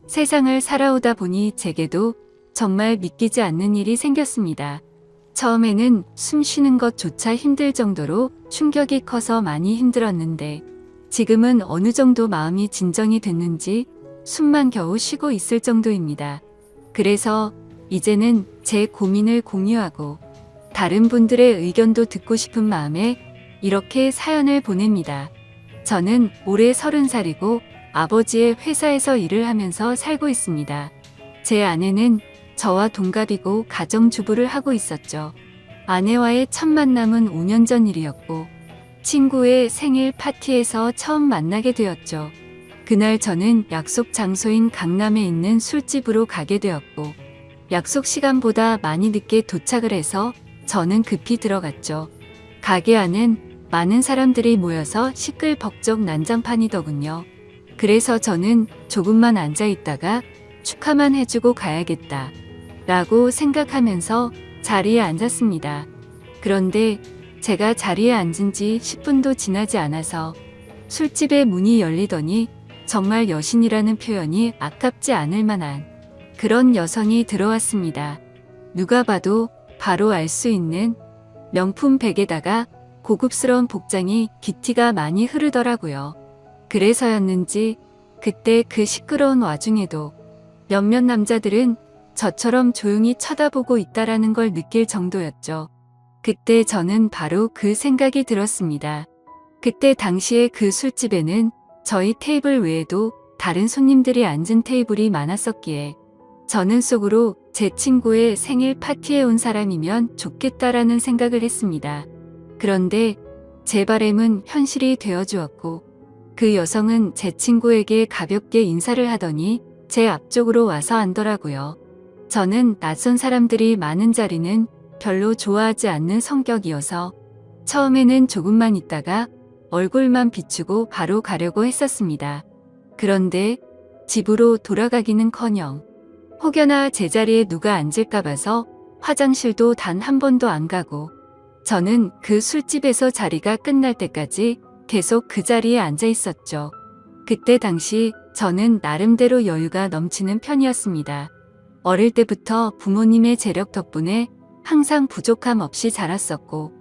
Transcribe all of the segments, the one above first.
세상을 살아오다 보니 제게도 정말 믿기지 않는 일이 생겼습니다. 처음에는 숨 쉬는 것조차 힘들 정도로 충격이 커서 많이 힘들었는데 지금은 어느 정도 마음이 진정이 됐는지 숨만 겨우 쉬고 있을 정도입니다. 그래서 이제는 제 고민을 공유하고 다른 분들의 의견도 듣고 싶은 마음에 이렇게 사연을 보냅니다. 저는 올해 30살이고 아버지의 회사에서 일을 하면서 살고 있습니다. 제 아내는 저와 동갑이고 가정주부를 하고 있었죠. 아내와의 첫 만남은 5년 전 일이었고 친구의 생일 파티에서 처음 만나게 되었죠. 그날 저는 약속 장소인 강남에 있는 술집으로 가게 되었고 약속 시간보다 많이 늦게 도착을 해서 저는 급히 들어갔죠. 가게 안은 많은 사람들이 모여서 시끌벅적 난장판이더군요. 그래서 저는 조금만 앉아 있다가 축하만 해주고 가야겠다 라고 생각하면서 자리에 앉았습니다. 그런데 제가 자리에 앉은 지 10분도 지나지 않아서 술집의 문이 열리더니 정말 여신이라는 표현이 아깝지 않을 만한 그런 여성이 들어왔습니다. 누가 봐도 바로 알 수 있는 명품 백에다가 고급스러운 복장이 기티가 많이 흐르더라고요. 그래서였는지 그때 그 시끄러운 와중에도 몇몇 남자들은 저처럼 조용히 쳐다보고 있다라는 걸 느낄 정도였죠. 그때 저는 바로 그 생각이 들었습니다. 그때 당시에 그 술집에는 저희 테이블 외에도 다른 손님들이 앉은 테이블이 많았었기에 저는 속으로 제 친구의 생일 파티에 온 사람이면 좋겠다라는 생각을 했습니다. 그런데 제 바람은 현실이 되어주었고 그 여성은 제 친구에게 가볍게 인사를 하더니 제 앞쪽으로 와서 앉더라고요. 저는 낯선 사람들이 많은 자리는 별로 좋아하지 않는 성격이어서 처음에는 조금만 있다가 얼굴만 비추고 바로 가려고 했었습니다. 그런데 집으로 돌아가기는커녕 혹여나 제자리에 누가 앉을까 봐서 화장실도 단 한 번도 안 가고 저는 그 술집에서 자리가 끝날 때까지 계속 그 자리에 앉아 있었죠. 그때 당시 저는 나름대로 여유가 넘치는 편이었습니다. 어릴 때부터 부모님의 재력 덕분에 항상 부족함 없이 자랐었고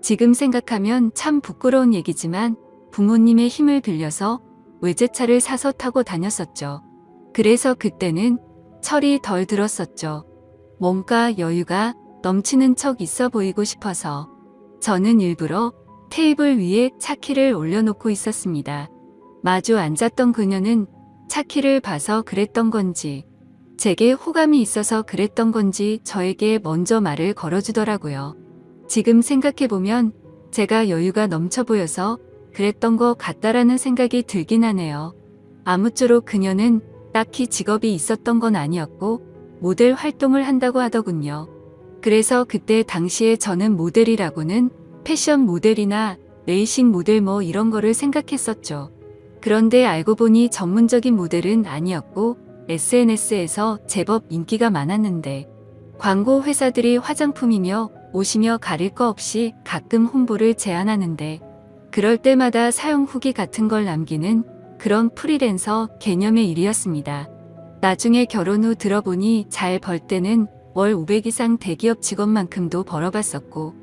지금 생각하면 참 부끄러운 얘기지만 부모님의 힘을 빌려서 외제차를 사서 타고 다녔었죠. 그래서 그때는 철이 덜 들었었죠. 뭔가 여유가 넘치는 척 있어 보이고 싶어서 저는 일부러 테이블 위에 차키를 올려놓고 있었습니다. 마주 앉았던 그녀는 차키를 봐서 그랬던 건지 제게 호감이 있어서 그랬던 건지 저에게 먼저 말을 걸어주더라고요. 지금 생각해보면 제가 여유가 넘쳐 보여서 그랬던 것 같다라는 생각이 들긴 하네요. 아무쪼록 그녀는 딱히 직업이 있었던 건 아니었고 모델 활동을 한다고 하더군요. 그래서 그때 당시에 저는 모델이라고는 패션 모델이나 레이싱 모델 뭐 이런 거를 생각했었죠. 그런데 알고 보니 전문적인 모델은 아니었고 SNS에서 제법 인기가 많았는데 광고 회사들이 화장품이며 옷이며 가릴 거 없이 가끔 홍보를 제안하는데 그럴 때마다 사용 후기 같은 걸 남기는 그런 프리랜서 개념의 일이었습니다. 나중에 결혼 후 들어보니 잘 벌 때는 월 500 이상 대기업 직원만큼도 벌어봤었고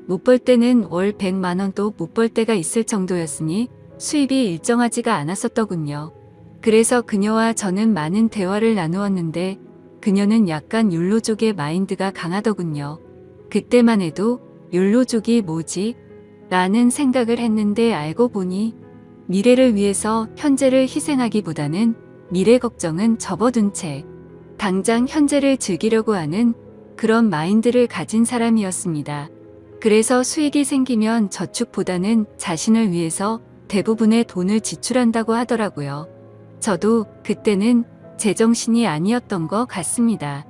못 벌 때는 월 100만 원도 못 벌 때가 있을 정도였으니 수입이 일정하지가 않았었더군요. 그래서 그녀와 저는 많은 대화를 나누었는데 그녀는 약간 욜로족의 마인드가 강하더군요. 그때만 해도 욜로족이 뭐지? 라는 생각을 했는데 알고 보니 미래를 위해서 현재를 희생하기보다는 미래 걱정은 접어둔 채 당장 현재를 즐기려고 하는 그런 마인드를 가진 사람이었습니다. 그래서 수익이 생기면 저축보다는 자신을 위해서 대부분의 돈을 지출한다고 하더라고요. 저도 그때는 제정신이 아니었던 것 같습니다.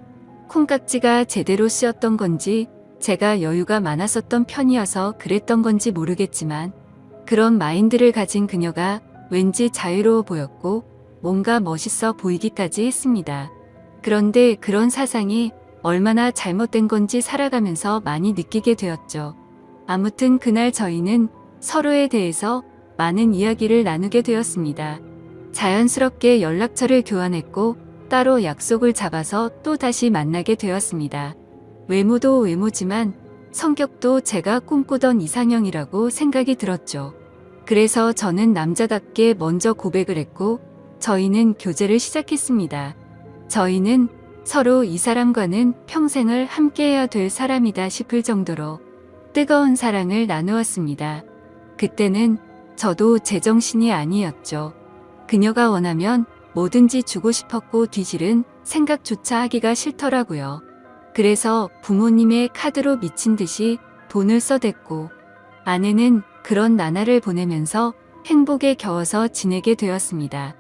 콩깍지가 제대로 씌었던 건지 제가 여유가 많았었던 편이어서 그랬던 건지 모르겠지만 그런 마인드를 가진 그녀가 왠지 자유로워 보였고 뭔가 멋있어 보이기까지 했습니다. 그런데 그런 사상이 얼마나 잘못된 건지 살아가면서 많이 느끼게 되었죠. 아무튼 그날 저희는 서로에 대해서 많은 이야기를 나누게 되었습니다. 자연스럽게 연락처를 교환했고 따로 약속을 잡아서 또 다시 만나게 되었습니다. 외모도 외모지만 성격도 제가 꿈꾸던 이상형이라고 생각이 들었죠. 그래서 저는 남자답게 먼저 고백을 했고 저희는 교제를 시작했습니다. 저희는 서로 이 사람과는 평생을 함께해야 될 사람이다 싶을 정도로 뜨거운 사랑을 나누었습니다. 그때는 저도 제정신이 아니었죠. 그녀가 원하면 뭐든지 주고 싶었고 뒤질은 생각조차 하기가 싫더라고요. 그래서 부모님의 카드로 미친 듯이 돈을 써댔고 아내는 그런 나날을 보내면서 행복에 겨워서 지내게 되었습니다.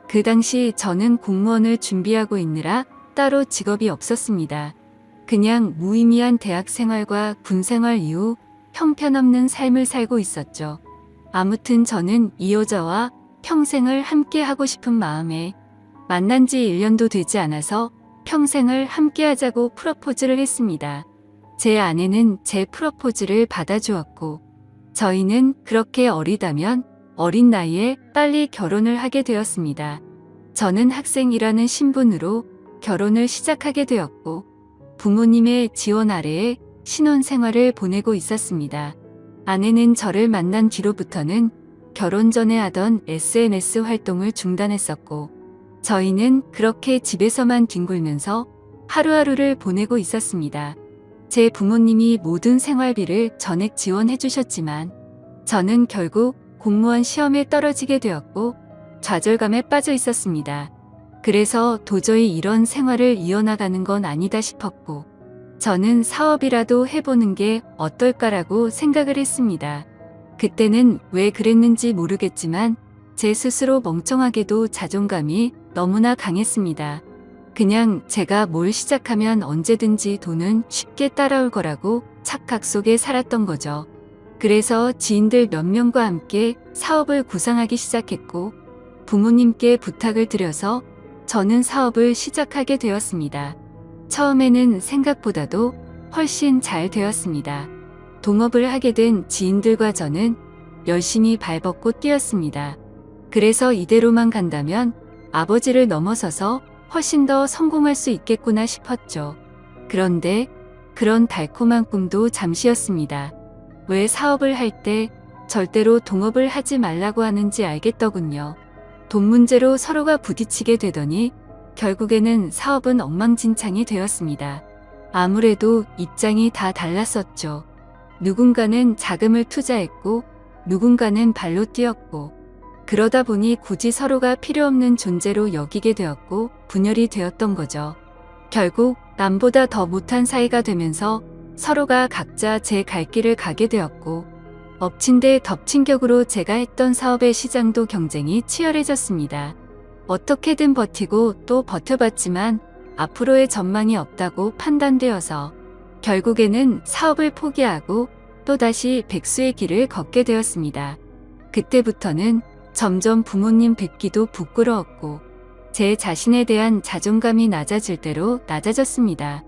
그 당시 저는 공무원을 준비하고 있느라 따로 직업이 없었습니다. 그냥 무의미한 대학 생활과 군 생활 이후 형편없는 삶을 살고 있었죠. 아무튼 저는 이 여자와 평생을 함께 하고 싶은 마음에 만난 지 1년도 되지 않아서 평생을 함께 하자고 프러포즈를 했습니다. 제 아내는 제 프러포즈를 받아주었고 저희는 그렇게 어리다면 어린 나이에 빨리 결혼을 하게 되었습니다. 저는 학생이라는 신분으로 결혼을 시작하게 되었고 부모님의 지원 아래에 신혼생활을 보내고 있었습니다. 아내는 저를 만난 뒤로부터는 결혼 전에 하던 SNS 활동을 중단했었고 저희는 그렇게 집에서만 뒹굴면서 하루하루를 보내고 있었습니다. 제 부모님이 모든 생활비를 전액 지원해 주셨지만 저는 결국 공무원 시험에 떨어지게 되었고 좌절감에 빠져 있었습니다. 그래서 도저히 이런 생활을 이어나가는 건 아니다 싶었고 저는 사업이라도 해보는 게 어떨까라고 생각을 했습니다. 그때는 왜 그랬는지 모르겠지만 제 스스로 멍청하게도 자존감이 너무나 강했습니다. 그냥 제가 뭘 시작하면 언제든지 돈은 쉽게 따라올 거라고 착각 속에 살았던 거죠. 그래서 지인들 몇 명과 함께 사업을 구상하기 시작했고 부모님께 부탁을 드려서 저는 사업을 시작하게 되었습니다. 처음에는 생각보다도 훨씬 잘 되었습니다. 동업을 하게 된 지인들과 저는 열심히 발벗고 뛰었습니다. 그래서 이대로만 간다면 아버지를 넘어서서 훨씬 더 성공할 수 있겠구나 싶었죠. 그런데 그런 달콤한 꿈도 잠시였습니다. 왜 사업을 할 때 절대로 동업을 하지 말라고 하는지 알겠더군요. 돈 문제로 서로가 부딪히게 되더니 결국에는 사업은 엉망진창이 되었습니다. 아무래도 입장이 다 달랐었죠. 누군가는 자금을 투자했고 누군가는 발로 뛰었고 그러다 보니 굳이 서로가 필요 없는 존재로 여기게 되었고 분열이 되었던 거죠. 결국 남보다 더 못한 사이가 되면서 서로가 각자 제 갈 길을 가게 되었고 엎친 데 덮친 격으로 제가 했던 사업의 시장도 경쟁이 치열해졌습니다. 어떻게든 버티고 또 버텨봤지만 앞으로의 전망이 없다고 판단되어서 결국에는 사업을 포기하고 또다시 백수의 길을 걷게 되었습니다. 그때부터는 점점 부모님 뵙기도 부끄러웠고 제 자신에 대한 자존감이 낮아질 대로 낮아졌습니다.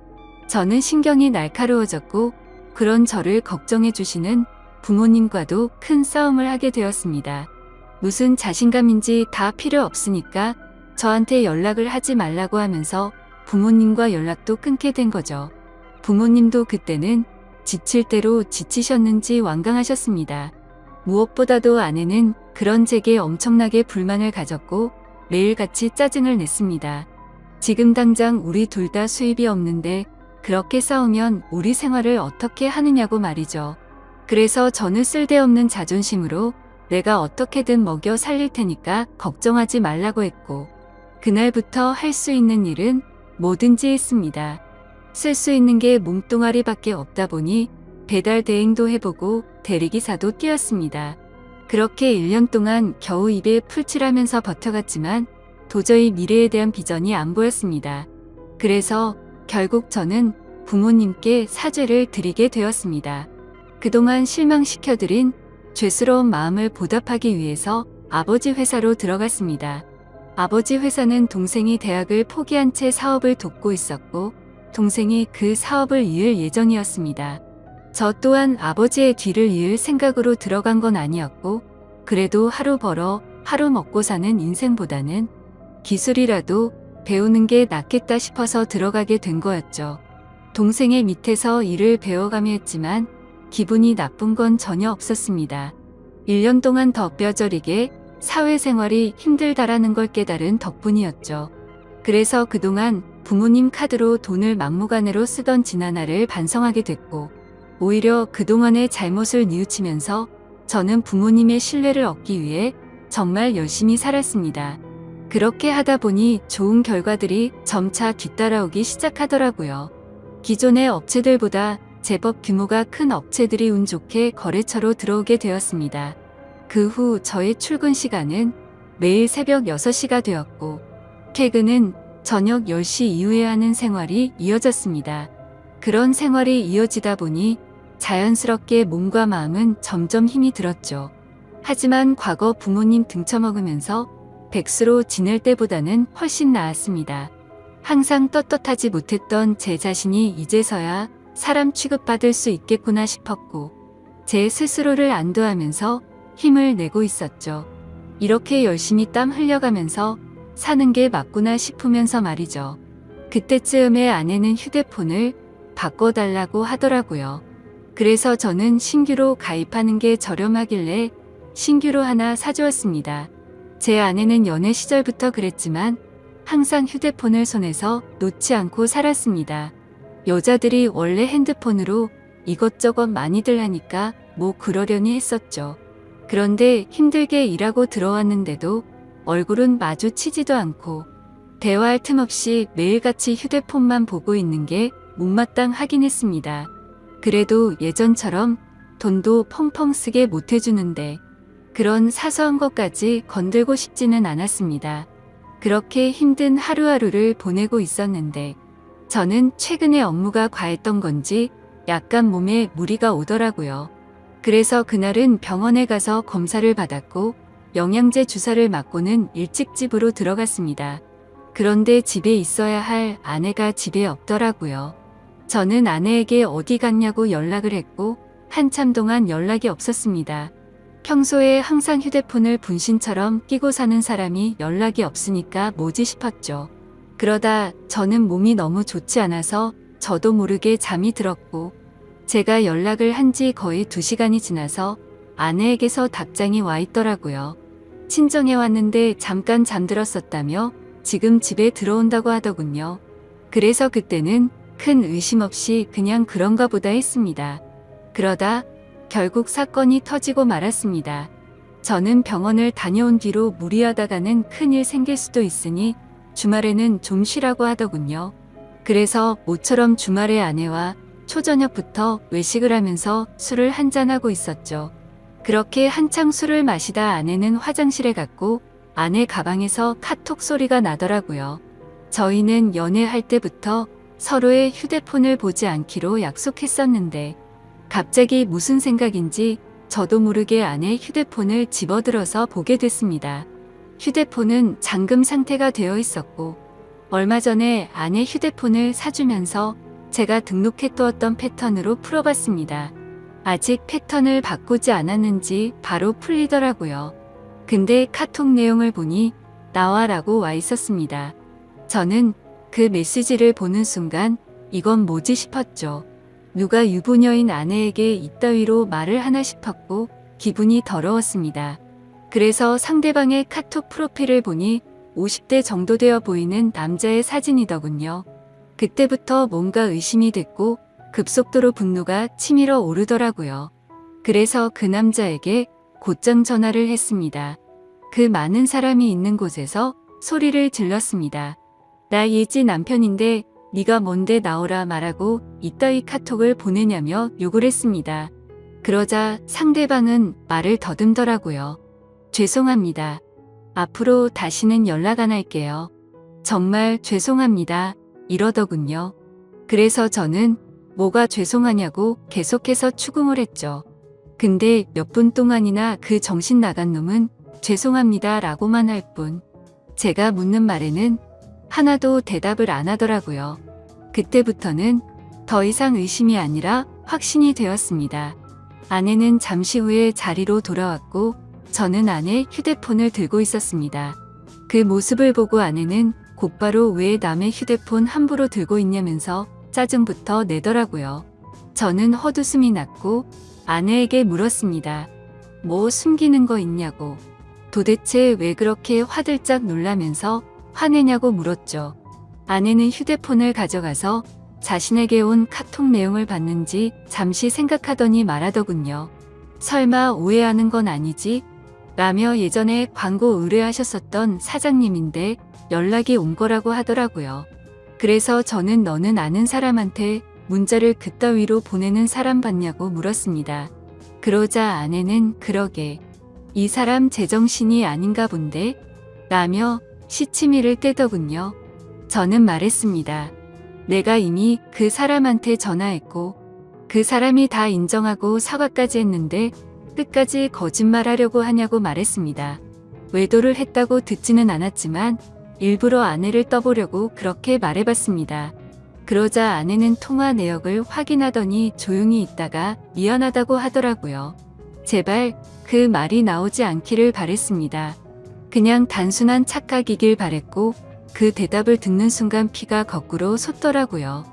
저는 신경이 날카로워졌고 그런 저를 걱정해 주시는 부모님과도 큰 싸움을 하게 되었습니다. 무슨 자신감인지 다 필요 없으니까 저한테 연락을 하지 말라고 하면서 부모님과 연락도 끊게 된 거죠. 부모님도 그때는 지칠 대로 지치셨는지 완강하셨습니다. 무엇보다도 아내는 그런 제게 엄청나게 불만을 가졌고 매일같이 짜증을 냈습니다. 지금 당장 우리 둘 다 수입이 없는데 그렇게 싸우면 우리 생활을 어떻게 하느냐고 말이죠. 그래서 저는 쓸데없는 자존심으로 내가 어떻게든 먹여 살릴 테니까 걱정하지 말라고 했고 그날부터 할 수 있는 일은 뭐든지 했습니다. 쓸 수 있는 게 몸뚱아리밖에 없다 보니 배달 대행도 해보고 대리기사도 뛰었습니다. 그렇게 1년 동안 겨우 입에 풀칠하면서 버텨갔지만 도저히 미래에 대한 비전이 안 보였습니다. 그래서 결국 저는 부모님께 사죄를 드리게 되었습니다. 그동안 실망시켜드린 죄스러운 마음을 보답하기 위해서 아버지 회사로 들어갔습니다. 아버지 회사는 동생이 대학을 포기한 채 사업을 돕고 있었고 동생이 그 사업을 이을 예정이었습니다. 저 또한 아버지의 뒤를 이을 생각으로 들어간 건 아니었고 그래도 하루 벌어 하루 먹고 사는 인생보다는 기술이라도 배우는 게 낫겠다 싶어서 들어가게 된 거였죠. 동생의 밑에서 일을 배워가며 했지만 기분이 나쁜 건 전혀 없었습니다. 1년 동안 더 뼈저리게 사회생활이 힘들다라는 걸 깨달은 덕분이었죠. 그래서 그동안 부모님 카드로 돈을 막무가내로 쓰던 지나날을 반성하게 됐고, 오히려 그동안의 잘못을 뉘우치면서 저는 부모님의 신뢰를 얻기 위해 정말 열심히 살았습니다. 그렇게 하다 보니 좋은 결과들이 점차 뒤따라오기 시작하더라고요. 기존의 업체들보다 제법 규모가 큰 업체들이 운 좋게 거래처로 들어오게 되었습니다. 그 후 저의 출근 시간은 매일 새벽 6시가 되었고, 퇴근은 저녁 10시 이후에 하는 생활이 이어졌습니다. 그런 생활이 이어지다 보니 자연스럽게 몸과 마음은 점점 힘이 들었죠. 하지만 과거 부모님 등쳐먹으면서 백수로 지낼 때보다는 훨씬 나았습니다. 항상 떳떳하지 못했던 제 자신이 이제서야 사람 취급받을 수 있겠구나 싶었고, 제 스스로를 안도하면서 힘을 내고 있었죠. 이렇게 열심히 땀 흘려가면서 사는 게 맞구나 싶으면서 말이죠. 그때쯤에 아내는 휴대폰을 바꿔달라고 하더라고요. 그래서 저는 신규로 가입하는 게 저렴하길래 신규로 하나 사주었습니다. 제 아내는 연애 시절부터 그랬지만 항상 휴대폰을 손에서 놓지 않고 살았습니다. 여자들이 원래 핸드폰으로 이것저것 많이들 하니까 뭐 그러려니 했었죠. 그런데 힘들게 일하고 들어왔는데도 얼굴은 마주치지도 않고 대화할 틈 없이 매일같이 휴대폰만 보고 있는 게 못마땅하긴 했습니다. 그래도 예전처럼 돈도 펑펑 쓰게 못해주는데 그런 사소한 것까지 건들고 싶지는 않았습니다. 그렇게 힘든 하루하루를 보내고 있었는데 저는 최근에 업무가 과했던 건지 약간 몸에 무리가 오더라고요. 그래서 그날은 병원에 가서 검사를 받았고 영양제 주사를 맞고는 일찍 집으로 들어갔습니다. 그런데 집에 있어야 할 아내가 집에 없더라고요. 저는 아내에게 어디 갔냐고 연락을 했고 한참 동안 연락이 없었습니다. 평소에 항상 휴대폰을 분신처럼 끼고 사는 사람이 연락이 없으니까 뭐지 싶었죠. 그러다 저는 몸이 너무 좋지 않아서 저도 모르게 잠이 들었고, 제가 연락을 한 지 거의 2시간이 지나서 아내에게서 답장이 와 있더라고요. 친정에 왔는데 잠깐 잠들었었다며 지금 집에 들어온다고 하더군요. 그래서 그때는 큰 의심 없이 그냥 그런가 보다 했습니다. 그러다 결국 사건이 터지고 말았습니다. 저는 병원을 다녀온 뒤로 무리하다가는 큰일 생길 수도 있으니 주말에는 좀 쉬라고 하더군요. 그래서 모처럼 주말에 아내와 초저녁부터 외식을 하면서 술을 한잔하고 있었죠. 그렇게 한창 술을 마시다 아내는 화장실에 갔고 아내 가방에서 카톡 소리가 나더라고요. 저희는 연애할 때부터 서로의 휴대폰을 보지 않기로 약속했었는데 갑자기 무슨 생각인지 저도 모르게 아내 휴대폰을 집어들어서 보게 됐습니다. 휴대폰은 잠금 상태가 되어 있었고 얼마 전에 아내 휴대폰을 사주면서 제가 등록해두었던 패턴으로 풀어봤습니다. 아직 패턴을 바꾸지 않았는지 바로 풀리더라고요. 근데 카톡 내용을 보니 나와라고 와 있었습니다. 저는 그 메시지를 보는 순간 이건 뭐지 싶었죠. 누가 유부녀인 아내에게 이따위로 말을 하나 싶었고 기분이 더러웠습니다. 그래서 상대방의 카톡 프로필을 보니 50대 정도 되어 보이는 남자의 사진이더군요. 그때부터 뭔가 의심이 됐고 급속도로 분노가 치밀어 오르더라고요. 그래서 그 남자에게 곧장 전화를 했습니다. 그 많은 사람이 있는 곳에서 소리를 질렀습니다. 나 예지 남편인데 네가 뭔데 나오라 말하고 이따위 카톡을 보내냐며 욕을 했습니다. 그러자 상대방은 말을 더듬더라고요. 죄송합니다. 앞으로 다시는 연락 안 할게요. 정말 죄송합니다. 이러더군요. 그래서 저는 뭐가 죄송하냐고 계속해서 추궁을 했죠. 근데 몇 분 동안이나 그 정신 나간 놈은 죄송합니다 라고만 할 뿐 제가 묻는 말에는 하나도 대답을 안 하더라고요. 그때부터는 더 이상 의심이 아니라 확신이 되었습니다. 아내는 잠시 후에 자리로 돌아왔고 저는 아내 휴대폰을 들고 있었습니다. 그 모습을 보고 아내는 곧바로 왜 남의 휴대폰 함부로 들고 있냐면서 짜증부터 내더라고요. 저는 헛웃음이 났고 아내에게 물었습니다. 뭐 숨기는 거 있냐고. 도대체 왜 그렇게 화들짝 놀라면서 화내냐고 물었죠. 아내는 휴대폰을 가져가서 자신에게 온 카톡 내용을 봤는지 잠시 생각하더니 말하더군요. 설마 오해하는 건 아니지? 라며 예전에 광고 의뢰하셨었던 사장님인데 연락이 온 거라고 하더라고요. 그래서 저는 너는 아는 사람한테 문자를 그따위로 보내는 사람 봤냐고 물었습니다. 그러자 아내는 그러게. 이 사람 제정신이 아닌가 본데? 라며 시치미를 떼더군요. 저는 말했습니다. 내가 이미 그 사람한테 전화했고 그 사람이 다 인정하고 사과까지 했는데 끝까지 거짓말하려고 하냐고 말했습니다. 외도를 했다고 듣지는 않았지만 일부러 아내를 떠보려고 그렇게 말해봤습니다. 그러자 아내는 통화 내역을 확인하더니 조용히 있다가 미안하다고 하더라고요. 제발 그 말이 나오지 않기를 바랬습니다. 그냥 단순한 착각이길 바랬고 그 대답을 듣는 순간 피가 거꾸로 솟더라고요.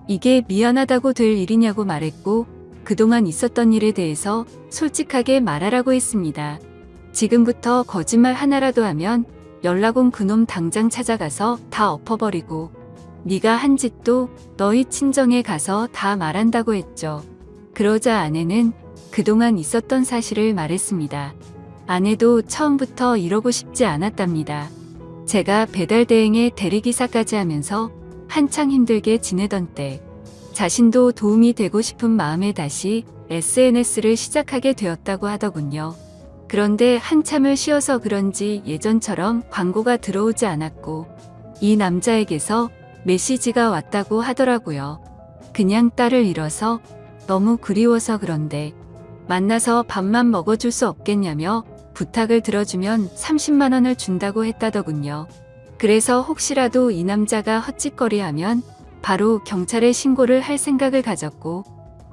이게 미안하다고 될 일이냐고 말했고 그동안 있었던 일에 대해서 솔직하게 말하라고 했습니다. 지금부터 거짓말 하나라도 하면 연락 온 그놈 당장 찾아가서 다 엎어버리고 네가 한 짓도 너희 친정에 가서 다 말한다고 했죠. 그러자 아내는 그동안 있었던 사실을 말했습니다. 아내도 처음부터 이러고 싶지 않았답니다. 제가 배달 대행에 대리기사까지 하면서 한창 힘들게 지내던 때 자신도 도움이 되고 싶은 마음에 다시 SNS를 시작하게 되었다고 하더군요. 그런데 한참을 쉬어서 그런지 예전처럼 광고가 들어오지 않았고 이 남자에게서 메시지가 왔다고 하더라고요. 그냥 딸을 잃어서 너무 그리워서 그런데 만나서 밥만 먹어줄 수 없겠냐며 부탁을 들어주면 30만 원을 준다고 했다더군요. 그래서 혹시라도 이 남자가 헛짓거리하면 바로 경찰에 신고를 할 생각을 가졌고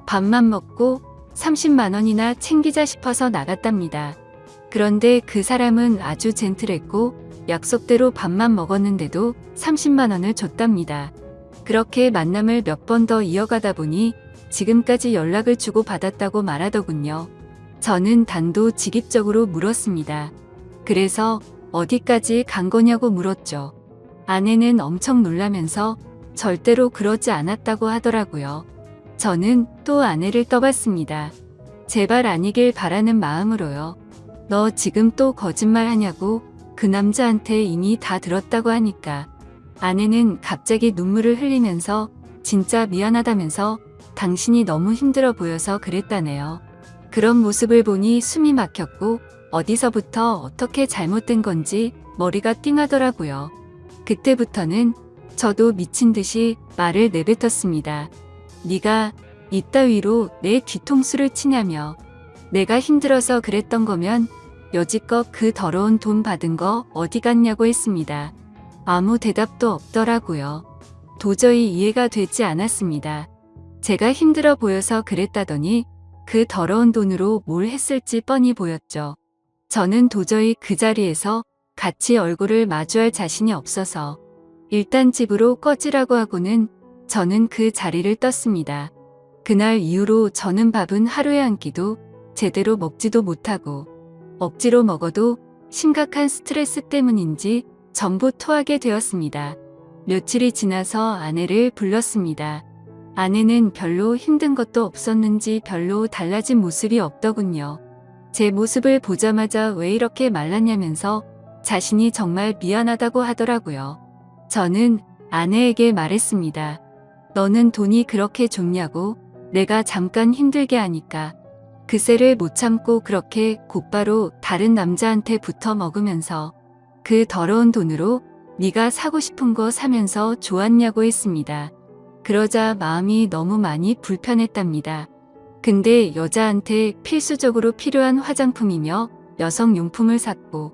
밥만 먹고 30만 원이나 챙기자 싶어서 나갔답니다. 그런데 그 사람은 아주 젠틀했고 약속대로 밥만 먹었는데도 30만 원을 줬답니다. 그렇게 만남을 몇 번 더 이어가다 보니 지금까지 연락을 주고 받았다고 말하더군요. 저는 단도직입적으로 물었습니다. 그래서 어디까지 간 거냐고 물었죠. 아내는 엄청 놀라면서 절대로 그러지 않았다고 하더라고요. 저는 또 아내를 떠봤습니다. 제발 아니길 바라는 마음으로요. 너 지금 또 거짓말 하냐고 그 남자한테 이미 다 들었다고 하니까. 아내는 갑자기 눈물을 흘리면서 진짜 미안하다면서 당신이 너무 힘들어 보여서 그랬다네요. 그런 모습을 보니 숨이 막혔고 어디서부터 어떻게 잘못된 건지 머리가 띵하더라고요. 그때부터는 저도 미친 듯이 말을 내뱉었습니다. 네가 이따위로 내 뒤통수를 치냐며. 내가 힘들어서 그랬던 거면 여지껏 그 더러운 돈 받은 거 어디 갔냐고 했습니다. 아무 대답도 없더라고요. 도저히 이해가 되지 않았습니다. 제가 힘들어 보여서 그랬다더니 그 더러운 돈으로 뭘 했을지 뻔히 보였죠. 저는 도저히 그 자리에서 같이 얼굴을 마주할 자신이 없어서 일단 집으로 꺼지라고 하고는 저는 그 자리를 떴습니다. 그날 이후로 저는 밥은 하루에 한 끼도 제대로 먹지도 못하고 억지로 먹어도 심각한 스트레스 때문인지 전부 토하게 되었습니다. 며칠이 지나서 아내를 불렀습니다. 아내는 별로 힘든 것도 없었는지 별로 달라진 모습이 없더군요. 제 모습을 보자마자 왜 이렇게 말랐냐면서 자신이 정말 미안하다고 하더라고요. 저는 아내에게 말했습니다. 너는 돈이 그렇게 좋냐고. 내가 잠깐 힘들게 하니까 그새를 못 참고 그렇게 곧바로 다른 남자한테 붙어 먹으면서 그 더러운 돈으로 네가 사고 싶은 거 사면서 좋았냐고 했습니다. 그러자 마음이 너무 많이 불편했답니다. 근데 여자한테 필수적으로 필요한 화장품이며 여성용품을 샀고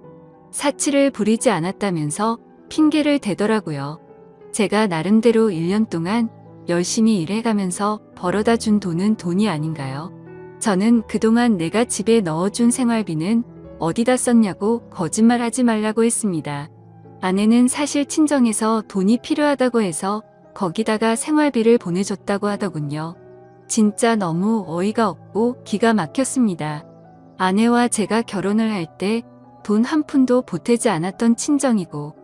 사치를 부리지 않았다면서 핑계를 대더라고요. 제가 나름대로 1년 동안 열심히 일해가면서 벌어다 준 돈은 돈이 아닌가요? 저는 그동안 내가 집에 넣어준 생활비는 어디다 썼냐고 거짓말하지 말라고 했습니다. 아내는 사실 친정에서 돈이 필요하다고 해서 거기다가 생활비를 보내줬다고 하더군요. 진짜 너무 어이가 없고 기가 막혔습니다. 아내와 제가 결혼을 할 때 돈 한 푼도 보태지 않았던 친정이고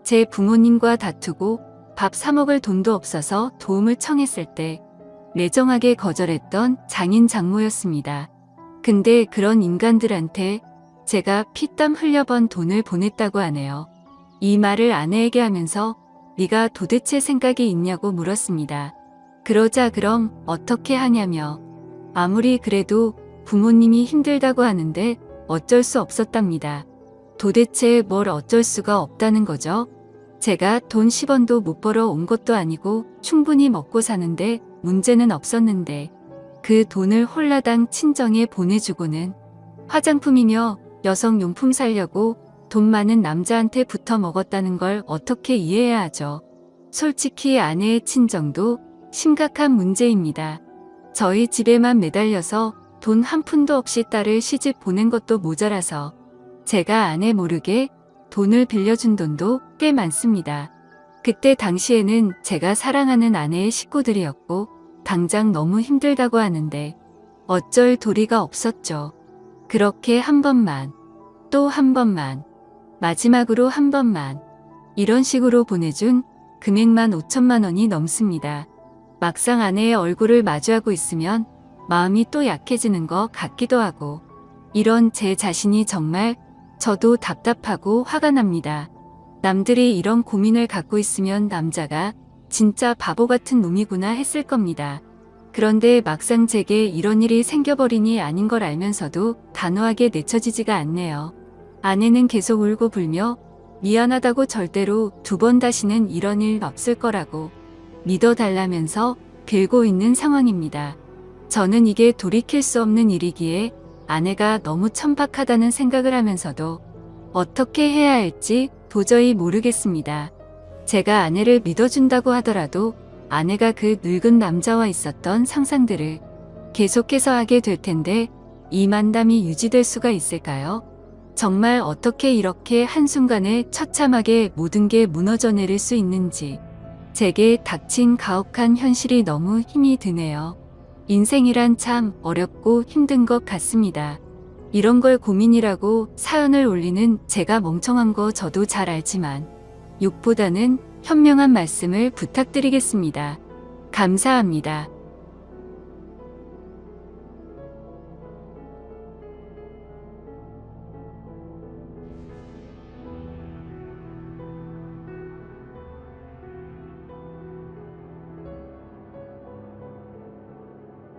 제 부모님과 다투고 밥 사 먹을 돈도 없어서 도움을 청했을 때 매정하게 거절했던 장인 장모였습니다. 근데 그런 인간들한테 제가 피땀 흘려 번 돈을 보냈다고 하네요. 이 말을 아내에게 하면서 네가 도대체 생각이 있냐고 물었습니다. 그러자 그럼 어떻게 하냐며 아무리 그래도 부모님이 힘들다고 하는데 어쩔 수 없었답니다. 도대체 뭘 어쩔 수가 없다는 거죠? 제가 돈 10원도 못 벌어 온 것도 아니고 충분히 먹고 사는데 문제는 없었는데 그 돈을 홀라당 친정에 보내주고는 화장품이며 여성용품 사려고 돈 많은 남자한테 붙어 먹었다는 걸 어떻게 이해해야 하죠? 솔직히 아내의 친정도 심각한 문제입니다. 저희 집에만 매달려서 돈 한 푼도 없이 딸을 시집 보낸 것도 모자라서 제가 아내 모르게 돈을 빌려준 돈도 꽤 많습니다. 그때 당시에는 제가 사랑하는 아내의 식구들이었고 당장 너무 힘들다고 하는데 어쩔 도리가 없었죠. 그렇게 한 번만, 또 한 번만, 마지막으로 한 번만 이런 식으로 보내준 금액만 5천만 원이 넘습니다. 막상 아내의 얼굴을 마주하고 있으면 마음이 또 약해지는 것 같기도 하고 이런 제 자신이 정말 저도 답답하고 화가 납니다. 남들이 이런 고민을 갖고 있으면 남자가 진짜 바보 같은 놈이구나 했을 겁니다. 그런데 막상 제게 이런 일이 생겨버리니 아닌 걸 알면서도 단호하게 내쳐지지가 않네요. 아내는 계속 울고 불며 미안하다고 절대로 두 번 다시는 이런 일 없을 거라고 믿어달라면서 빌고 있는 상황입니다. 저는 이게 돌이킬 수 없는 일이기에 아내가 너무 천박하다는 생각을 하면서도 어떻게 해야 할지 도저히 모르겠습니다. 제가 아내를 믿어준다고 하더라도 아내가 그 늙은 남자와 있었던 상상들을 계속해서 하게 될 텐데 이 만남이 유지될 수가 있을까요? 정말 어떻게 이렇게 한순간에 처참하게 모든 게 무너져 내릴 수 있는지 제게 닥친 가혹한 현실이 너무 힘이 드네요. 인생이란 참 어렵고 힘든 것 같습니다. 이런 걸 고민이라고 사연을 올리는 제가 멍청한 거 저도 잘 알지만 욕보다는 현명한 말씀을 부탁드리겠습니다. 감사합니다.